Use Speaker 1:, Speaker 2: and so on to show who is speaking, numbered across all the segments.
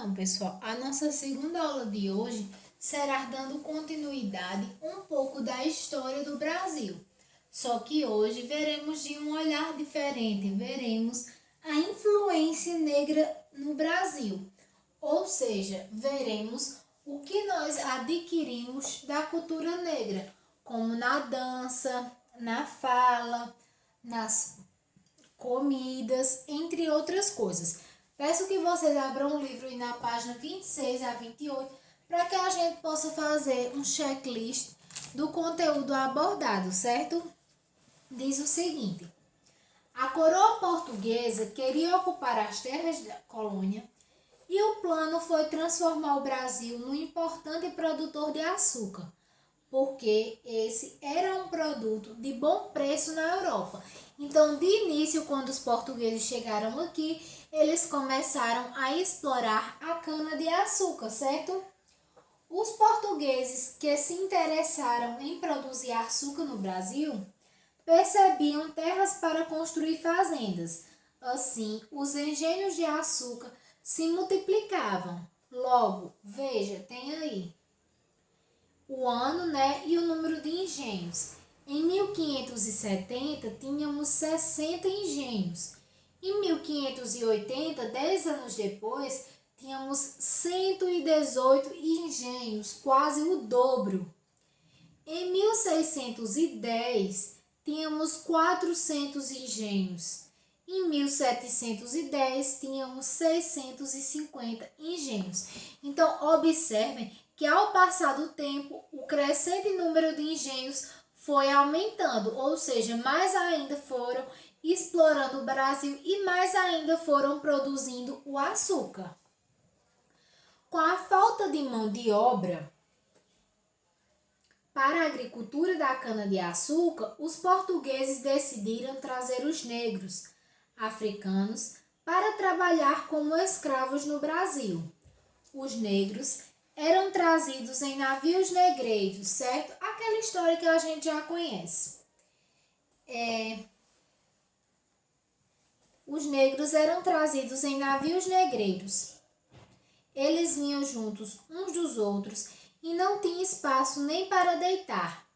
Speaker 1: Então, pessoal, a nossa segunda aula de hoje será dando continuidade um pouco da história do Brasil. Só que hoje veremos de um olhar diferente, veremos a influência negra no Brasil. Ou seja, veremos o que nós adquirimos da cultura negra, como na dança, na fala, nas comidas, entre outras coisas. Peço que vocês abram o livro aí na página 26 a 28 para que a gente possa fazer um checklist do conteúdo abordado, certo? Diz o seguinte: a coroa portuguesa queria ocupar as terras da colônia e o plano foi transformar o Brasil num importante produtor de açúcar, porque esse era um produto de bom preço na Europa. Então, de início, quando os portugueses chegaram aqui, eles começaram a explorar a cana-de-açúcar, certo? Os portugueses que se interessaram em produzir açúcar no Brasil percebiam terras para construir fazendas. Assim, os engenhos de açúcar se multiplicavam. Logo, veja, tem aí o ano, e o número de engenhos. Em 1570, tínhamos 60 engenhos. Em 1580, 10 anos depois, tínhamos 118 engenhos, quase o dobro. Em 1610, tínhamos 400 engenhos. Em 1710, tínhamos 650 engenhos. Então, observem que ao passar do tempo, o crescente número de engenhos foi aumentando, ou seja, mais ainda foram explorando o Brasil e mais ainda foram produzindo o açúcar. Com a falta de mão de obra para a agricultura da cana-de-açúcar, os portugueses decidiram trazer os negros africanos para trabalhar como escravos no Brasil. Os negros eram trazidos em navios negreiros, certo? Aquela história que a gente já conhece. Os negros eram trazidos em navios negreiros. Eles vinham juntos uns dos outros e não tinha espaço nem para deitar.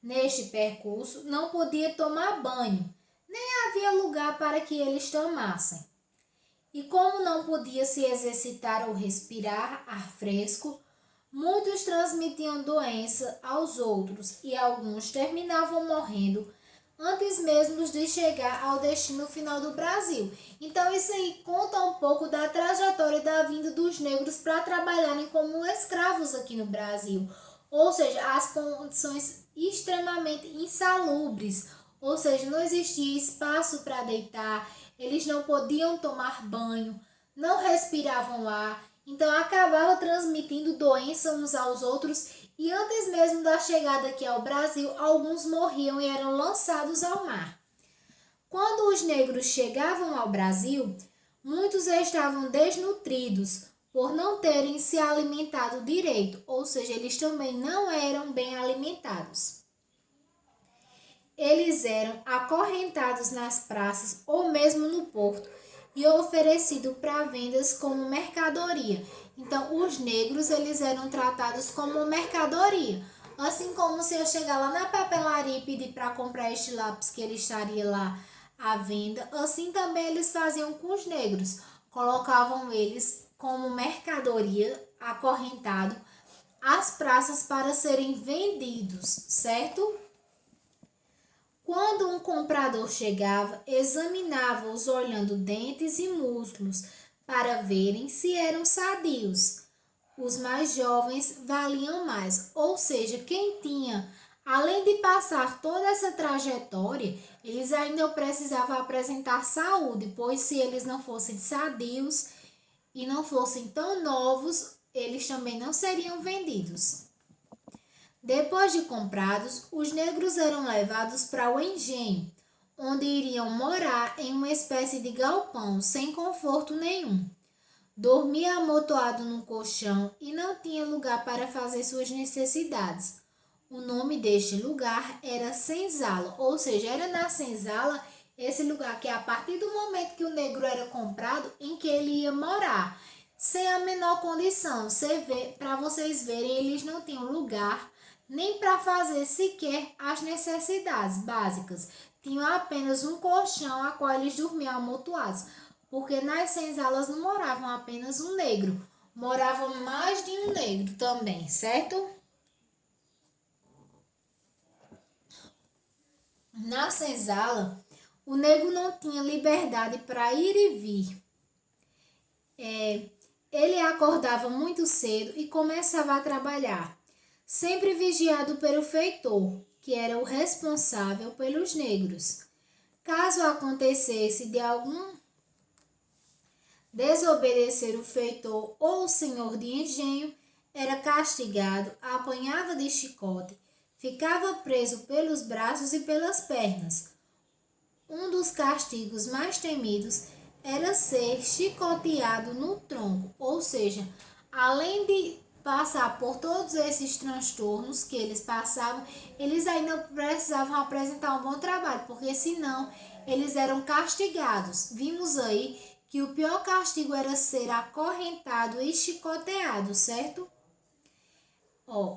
Speaker 1: Neste percurso não podia tomar banho, nem havia lugar para que eles tomassem. E como não podia se exercitar ou respirar ar fresco, muitos transmitiam doença aos outros e alguns terminavam morrendo antes mesmo de chegar ao destino final do Brasil. Então isso aí conta um pouco da trajetória da vinda dos negros para trabalharem como escravos aqui no Brasil. Ou seja, as condições extremamente insalubres, ou seja, não existia espaço para deitar, eles não podiam tomar banho, não respiravam ar, então acabava transmitindo doença uns aos outros e antes mesmo da chegada aqui ao Brasil, alguns morriam e eram lançados ao mar. Quando os negros chegavam ao Brasil, muitos estavam desnutridos por não terem se alimentado direito, ou seja, eles também não eram bem alimentados. Eles eram acorrentados nas praças ou mesmo no porto e oferecidos para vendas como mercadoria. Então, os negros eles eram tratados como mercadoria. Assim como se eu chegar lá na papelaria e pedir para comprar este lápis que ele estaria lá à venda, assim também eles faziam com os negros. Colocavam eles como mercadoria acorrentado às praças para serem vendidos, certo? Quando um comprador chegava, examinava-os olhando dentes e músculos para verem se eram sadios. Os mais jovens valiam mais, ou seja, quem tinha, além de passar toda essa trajetória, eles ainda precisavam apresentar saúde, pois se eles não fossem sadios e não fossem tão novos, eles também não seriam vendidos. Depois de comprados, os negros eram levados para o engenho, onde iriam morar em uma espécie de galpão, sem conforto nenhum. Dormia amontoado num colchão e não tinha lugar para fazer suas necessidades. O nome deste lugar era senzala, ou seja, era na senzala esse lugar que a partir do momento que o negro era comprado, em que ele ia morar. sem a menor condição. Para vocês verem, eles não tinham lugar nem para fazer sequer as necessidades básicas. Tinham apenas um colchão a qual eles dormiam amontoados, porque nas senzalas não moravam apenas um negro, moravam mais de um negro também, certo? Na senzala, o negro não tinha liberdade para ir e vir. Ele acordava muito cedo e começava a trabalhar, sempre vigiado pelo feitor, que era o responsável pelos negros. Caso acontecesse de algum desobedecer o feitor ou o senhor de engenho, era castigado, apanhava de chicote, ficava preso pelos braços e pelas pernas. Um dos castigos mais temidos era ser chicoteado no tronco, ou seja, além de passar por todos esses transtornos que eles passavam, eles ainda precisavam apresentar um bom trabalho, porque senão eles eram castigados. Vimos aí que o pior castigo era ser acorrentado e chicoteado, certo?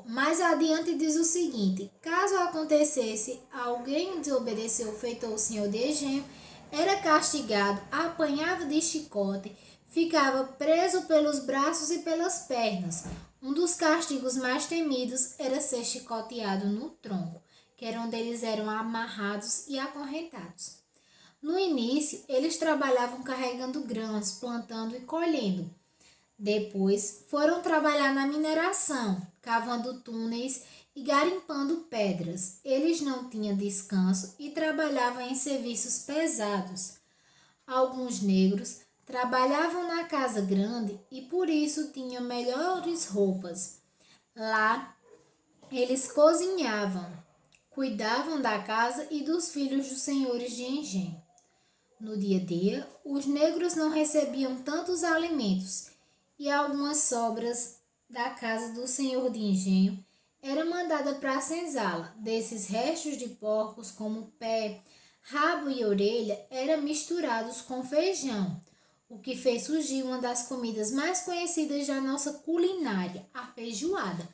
Speaker 1: Mais adiante diz o seguinte: caso acontecesse alguém desobedecer o feitor o senhor de engenho, era castigado, apanhava de chicote, ficava preso pelos braços e pelas pernas. Um dos castigos mais temidos era ser chicoteado no tronco, que era onde eles eram amarrados e acorrentados. No início, eles trabalhavam carregando grãos, plantando e colhendo. Depois, foram trabalhar na mineração, cavando túneis e garimpando pedras. Eles não tinham descanso e trabalhavam em serviços pesados. Alguns negros trabalhavam na casa grande e por isso tinham melhores roupas. Lá, eles cozinhavam, cuidavam da casa e dos filhos dos senhores de engenho. No dia a dia, os negros não recebiam tantos alimentos e algumas sobras da casa do senhor de engenho era mandada para a senzala. Desses restos de porcos, como pé, rabo e orelha, eram misturados com feijão, o que fez surgir uma das comidas mais conhecidas da nossa culinária, a feijoada.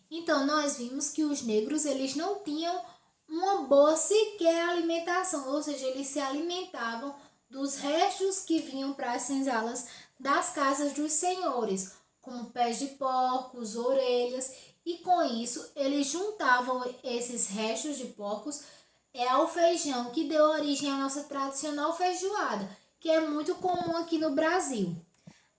Speaker 1: Então, nós vimos que os negros eles não tinham uma boa sequer alimentação, ou seja, eles se alimentavam dos restos que vinham para as senzalas das casas dos senhores, como pés de porcos, orelhas, e com isso eles juntavam esses restos de porcos ao feijão, que deu origem à nossa tradicional feijoada, que é muito comum aqui no Brasil.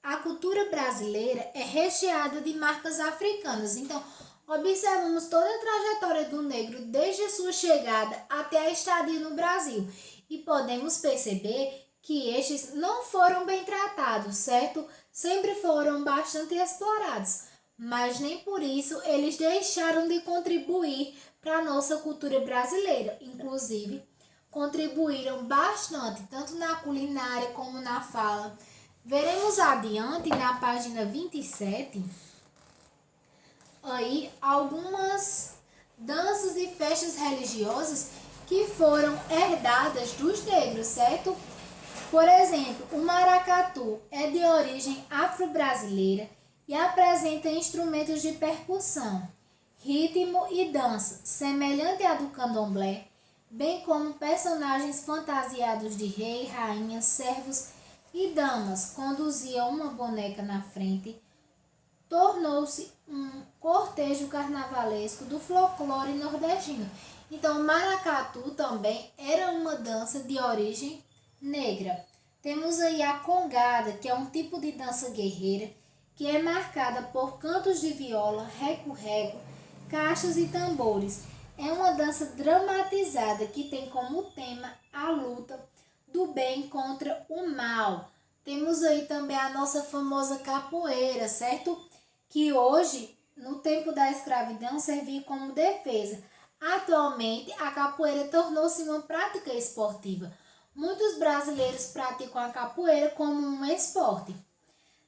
Speaker 1: A cultura brasileira é recheada de marcas africanas, então observamos toda a trajetória do negro desde a sua chegada até a estadia no Brasil e podemos perceber que estes não foram bem tratados, certo? Sempre foram bastante explorados, mas nem por isso eles deixaram de contribuir para a nossa cultura brasileira. Inclusive, contribuíram bastante, tanto na culinária como na fala. Veremos adiante, na página 27, aí algumas danças e festas religiosas que foram herdadas dos negros, certo? Por exemplo, o maracatu é de origem afro-brasileira e apresenta instrumentos de percussão, ritmo e dança, semelhante à do candomblé, bem como personagens fantasiados de rei, rainha, servos e damas conduziam uma boneca na frente. Tornou-se um cortejo carnavalesco do folclore nordestino. Então, o maracatu também era uma dança de origem negra. Temos aí a congada, que é um tipo de dança guerreira, que é marcada por cantos de viola, reco-reco, caixas e tambores. É uma dança dramatizada que tem como tema a luta do bem contra o mal. Temos aí também a nossa famosa capoeira, certo? Que hoje, no tempo da escravidão, servia como defesa. Atualmente, a capoeira tornou-se uma prática esportiva. Muitos brasileiros praticam a capoeira como um esporte.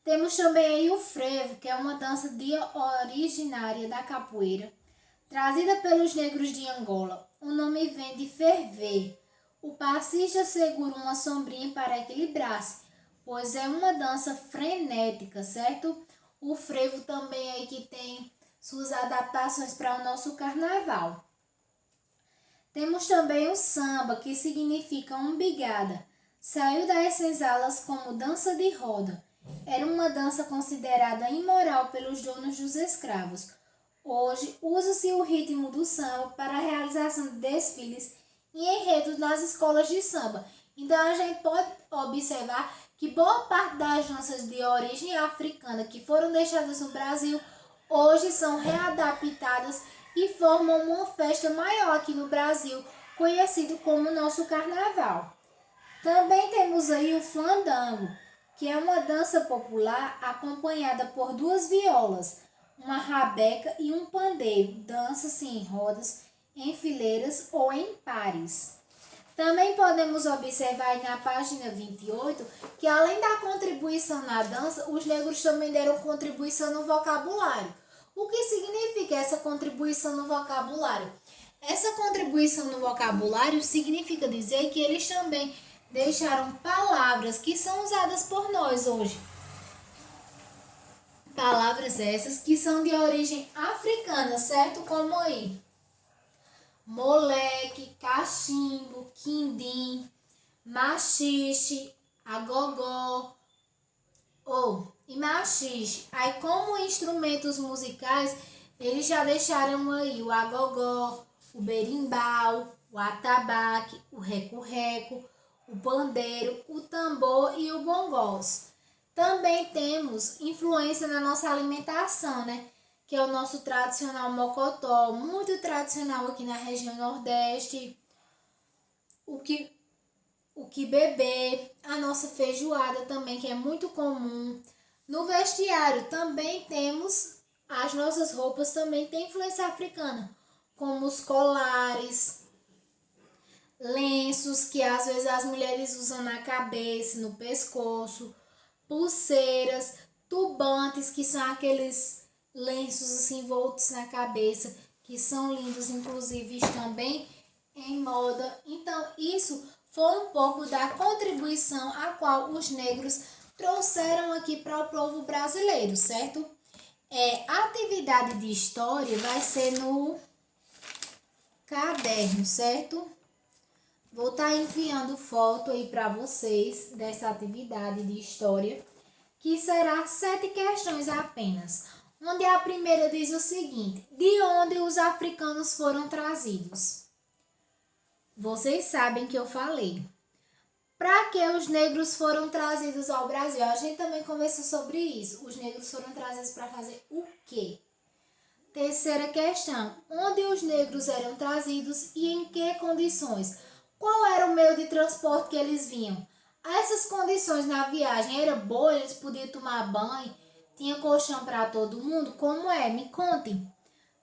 Speaker 1: Temos também aí o frevo, que é uma dança originária da capoeira, trazida pelos negros de Angola. O nome vem de ferver. O passista segura uma sombrinha para equilibrar-se. pois é uma dança frenética, certo? O frevo também aí que tem suas adaptações para o nosso carnaval. Temos também o samba, que significa umbigada. Saiu das senzalas como dança de roda. Era uma dança considerada imoral pelos donos dos escravos. Hoje, usa-se o ritmo do samba para a realização de desfiles e enredos nas escolas de samba. Então, a gente pode observar que boa parte das danças de origem africana que foram deixadas no Brasil, hoje são readaptadas e formam uma festa maior aqui no Brasil, conhecido como nosso carnaval. Também temos aí o fandango, que é uma dança popular acompanhada por duas violas, uma rabeca e um pandeiro. Dança-se em rodas, em fileiras ou em pares. Também podemos observar aí na página 28 que além da contribuição na dança, os negros também deram contribuição no vocabulário. O que significa essa contribuição no vocabulário? Essa contribuição no vocabulário significa dizer que eles também deixaram palavras que são usadas por nós hoje. Palavras essas que são de origem africana, certo? Como aí moleque, cachimbo, quindim, machixe, agogó e machixe. Aí como instrumentos musicais, eles já deixaram aí o agogó, o berimbau, o atabaque, o reco-reco, o pandeiro, o tambor e o bongós. Também temos influência na nossa alimentação, né? Que é o nosso tradicional mocotó, muito tradicional aqui na região Nordeste. O que beber, a nossa feijoada também, que é muito comum. No vestiário também temos, as nossas roupas também têm influência africana, como os colares, lenços que às vezes as mulheres usam na cabeça, no pescoço, pulseiras, turbantes, que são aqueles lenços assim envoltos na cabeça, que são lindos, inclusive estão bem em moda. Então, isso foi um pouco da contribuição a qual os negros trouxeram aqui para o povo brasileiro, certo? A atividade de história vai ser no caderno, certo? Vou estar enviando foto aí para vocês dessa atividade de história, que será 7 questões apenas, onde a primeira diz o seguinte: de onde os africanos foram trazidos? Vocês sabem que eu falei. Para que os negros foram trazidos ao Brasil? A gente também conversou sobre isso. Os negros foram trazidos para fazer o quê? Terceira questão: onde os negros eram trazidos e em que condições? Qual era o meio de transporte que eles vinham? Essas condições na viagem era boa, eles podiam tomar banho, tinha colchão para todo mundo? Como é? Me contem.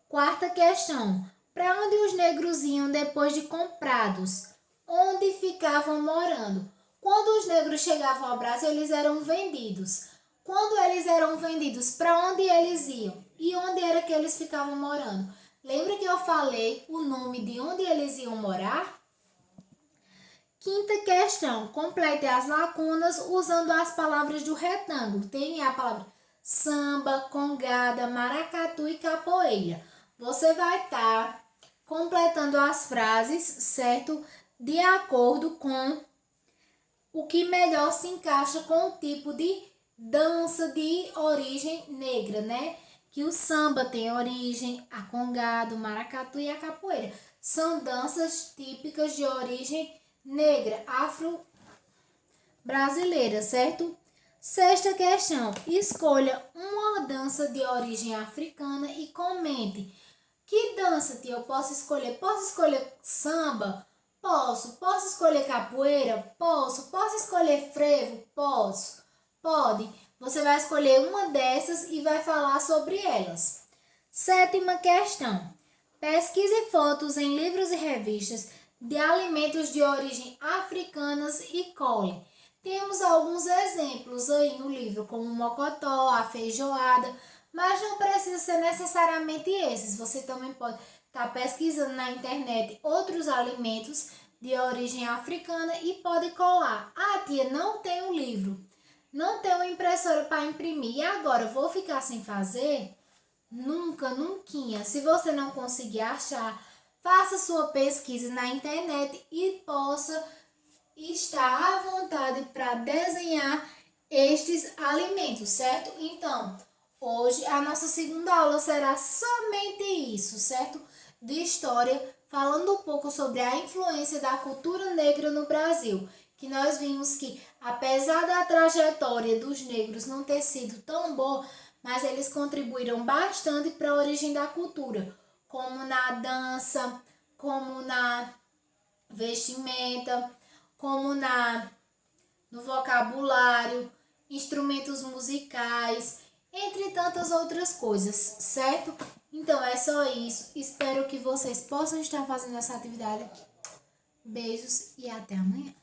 Speaker 1: Quarta questão: para onde os negros iam depois de comprados? Onde ficavam morando? Quando os negros chegavam ao Brasil, eles eram vendidos. Quando eles eram vendidos, para onde eles iam? E onde era que eles ficavam morando? Lembra que eu falei o nome de onde eles iam morar? Quinta questão: complete as lacunas usando as palavras do retângulo. Tem a palavra samba, congada, maracatu e capoeira. Você vai estar completando as frases, certo? De acordo com o que melhor se encaixa com o tipo de dança de origem negra, né? Que o samba tem origem, a congada, o maracatu e a capoeira. São danças típicas de origem negra, afro-brasileira, certo? Sexta questão: escolha uma dança de origem africana e comente. Que dança, tia, eu posso escolher? Posso escolher samba? Posso. Posso escolher capoeira? Posso. Posso escolher frevo? Posso. Pode. Você vai escolher uma dessas e vai falar sobre elas. Sétima questão: pesquise fotos em livros e revistas de alimentos de origem africanas e cole. Temos alguns exemplos aí no livro, como o mocotó, a feijoada, mas não precisa ser necessariamente esses. Você também pode estar pesquisando na internet outros alimentos de origem africana e pode colar. Ah, tia, não tem o livro. Não tenho impressora para imprimir e agora vou ficar sem fazer? Nunca, nunca. Se você não conseguir achar, faça sua pesquisa na internet e possa estar à vontade para desenhar estes alimentos, certo? Então, hoje a nossa segunda aula será somente isso, certo? De história, falando um pouco sobre a influência da cultura negra no Brasil, que nós vimos que, apesar da trajetória dos negros não ter sido tão boa, mas eles contribuíram bastante para a origem da cultura, como na dança, como na vestimenta, como no vocabulário, instrumentos musicais, entre tantas outras coisas, certo? Então é só isso. Espero que vocês possam estar fazendo essa atividade. Beijos e até amanhã.